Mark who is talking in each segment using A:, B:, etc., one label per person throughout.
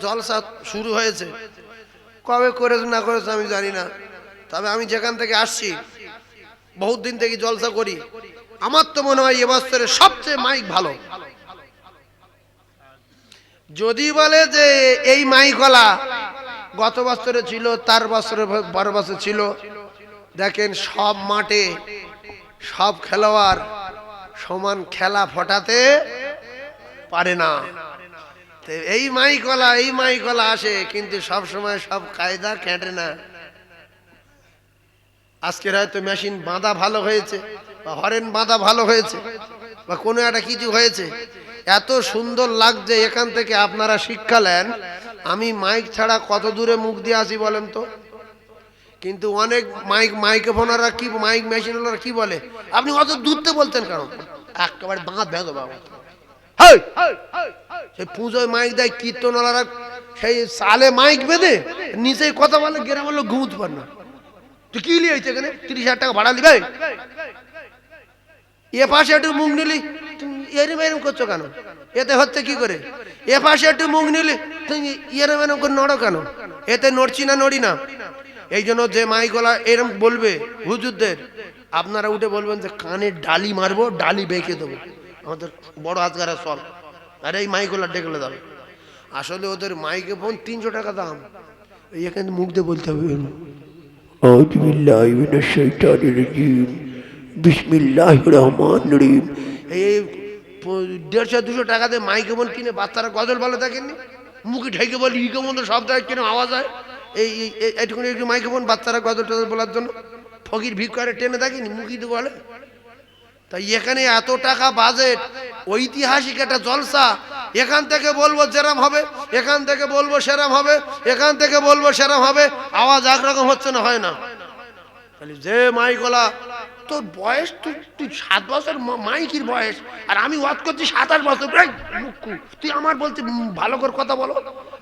A: জলসা শুরু হয়েছে, কবে করেছে না করেছে আমি জানি না। তবে আমি যেখান থেকে আসছি বহুত দিন থেকে জলসা করি, আমার তো মনে হয় এবছরের সবচেয়ে মাইক ভালো। যদি বলে যে এই মাইকওয়ালা গত বছরে ছিল, তার বছরে পরের বছর ছিল, দেখেন সব মাঠে সব খেলোয়াড় সমান খেলা ফটাতে পারে না। এই মাইকওয়ালা আসে, কিন্তু সব সময় সব কায়দা কেটে না। আজকের হয়তো মেশিন বাঁধা ভালো হয়েছে, বা হরেন বাঁধা ভালো হয়েছে, বা কোনো একটা কিছু হয়েছে, এত সুন্দর লাগছে। এখান থেকে আপনারা শিক্ষা নেন। আমি মাইক ছাড়া কত দূরে মুখ দিয়ে আসি বলেন তো। কিন্তু অনেক মাইক্রোফোনাররা কি, মাইক মেশিনওয়ালারা কি বলে, আপনি অত দূরতে বলতেন কেন? একেবারে বাঁধ ভেঙো বাবা। সেই পুজোয় মাইক দেয় কীর্তনওয়ালারা, সেই সালে মাইক বেঁধে নিচে কথা বলে, গ্রামের লোক ঘুমোতে পারে না। তুই কি লিয়েছে এখানে, 30,000 টাকা ভাড়া নিবে? এ পাশে একটু মুখ নিলি, এরম এরম করছো কেন? এতে হচ্ছে কি করে? এ পাশে একটু মুখ নিলি, তুমি এরম এরম করে নড়ো কেন? এতে নড়ছি না, নড়ি না। এই জন্য যে মাইকওয়ালা এরম বলবে হুজুরদের, আপনারা উঠে বলবেন যে কানে ডালি মারবো, ডালি বেঁকে দেবো। আমাদের বড় হাতগারা সব, আর এই মাইকওয়ালা ডেকে যাবে। আসলে ওদের মাইকে ফোন 300 টাকা দাম। এখানে মুখ দিয়ে বলতে হবে, বিসমিল্লাহির রহমানির রহিম। এই 150-200 টাকা দিয়ে মাইক্রোফোন কিনে বাচ্চারা গজল ভালো দেখেননি, মুখে ঢেকে বলি ইকে মতো শব্দ কেন আওয়াজ হয়। এই এইটুকুনি একটু মাইক্রোফোন বাচ্চারা গজল টজল বলার জন্য ফকির ভিক্ষারে টেনে দেখেনি, মুখি তো বলে। তাই এখানে এত টাকা বাজেট, ঐতিহাসিক একটা জলসা। এখান থেকে বলবো যেরাম হবে, এখান থেকে বলবো সেরাম হবে, এখান থেকে বলবো সেরাম হবে, আওয়াজ একরকম হচ্ছে না, হয় না। যে মাইকওয়ালা, তোর বয়স তুই 7 বছর মাইকির বয়স, আর আমি ওয়াজ করছি 27 বছর। তুই আমার বলছি ভালো করে কথা বলো।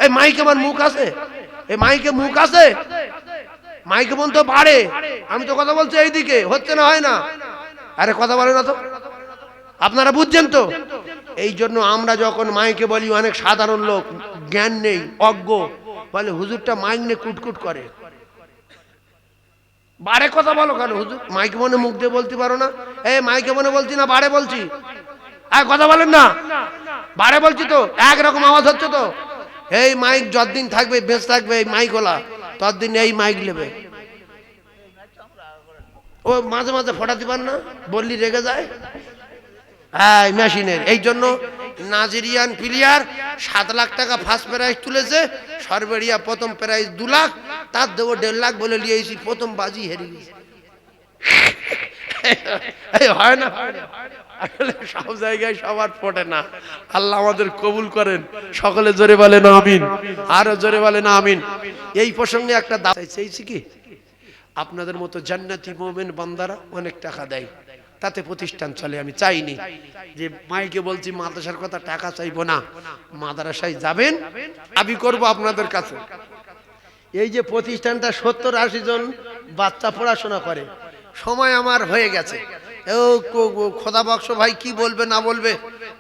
A: এই মাইকে আমার মুখ আছে, এই মাইকে মুখ আছে, মাইকে মন তো বাড়ে। আমি তো কথা বলছি এইদিকে, হচ্ছে না, হয় না। আরে কথা বলে না তো, আপনারা বুঝছেন তো। এই জন্য আমরা যখন মাইকে বলি, অনেক সাধারণ লোক জ্ঞান নেই, অজ্ঞ, বলে হুজুরটা মাইক নিয়ে কুটকুট করে। বারে কথা বলো কেন হুজুর? মাইকে মনে মুখ দিয়ে বলতে পারো না? এই মাইকে মনে বলছি না, বারে বলছি। কথা বলেন না, বারে বলছি তো, একরকম আওয়াজ হচ্ছে তো। এই মাইক যতদিন থাকবে, বেঁচে থাকবে এই মাইকওয়ালা, ততদিন এই মাইক নেবে। ও মাঝে মাঝে ফটাতে পার না, বললি রেগে যায়। হ্যাঁ, মেশিনের। এই জন্য নাইজেরিয়ান প্লেয়ার 7 লাখ টাকা ফার্স্ট প্রাইজ তুলেছে, সর্বেরিয়া প্রথম প্রাইজ 2 লাখ, তার দেবো 1.5 লাখ বলে নিয়েছি, প্রথম বাজি হেরে গেছি। হয় না, আসলে সব জায়গায় সবার ফোটে না। আল্লাহ আমাদের কবুল করেন, সকলে জোরে বলেন আমিন, আরো জোরে বলেন আমিন। এই প্রসঙ্গে একটা দাওয়াত চাইছি কি, আপনাদের মতো জান্নাতি মুমিন বান্দারা অনেক টাকা দেয়, তাতে প্রতিষ্ঠান চলে। আমি চাইনি যে মাইকে বলছি মাদ্রাসার কথা, টাকা চাইবো না, মাদ্রাসায় যাবেন, দাবি করব আপনাদের কাছে। এই যে প্রতিষ্ঠানটা 70-80 জন বাচ্চা পড়াশোনা করে, সময় আমার হয়ে গেছে। ও খোদা বক্স ভাই কি বলবে না বলবে,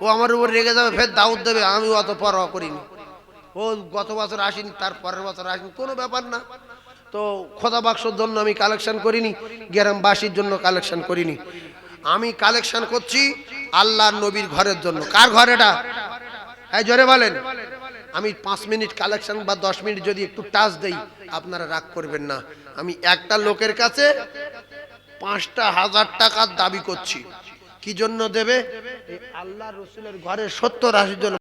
A: ও আমার উপর রেগে যাবে, ফের দাউদ দেবে, আমি অত পরোয়া করিনি। ও গত বছর আসেনি, তার পরের বছর আসেনি, কোনো ব্যাপার না। তো খোদা বাক্সর জন্য আমি কালেকশন করিনি, গ্রামবাসীর জন্য কালেকশন করিনি, আমি কালেকশন করছি আল্লাহর নবীর ঘরের জন্য। কার ঘর এটা? এই জোরে বলেন। আমি 5 মিনিট কালেকশন বা 10 মিনিট যদি একটু টাচ দেই, আপনারা রাগ করবেন না। আমি একটা লোকের কাছে 5,000 টাকার দাবি করছি। কি জন্য দেবে? এই আল্লাহ রসুলের ঘরে 70-80 জন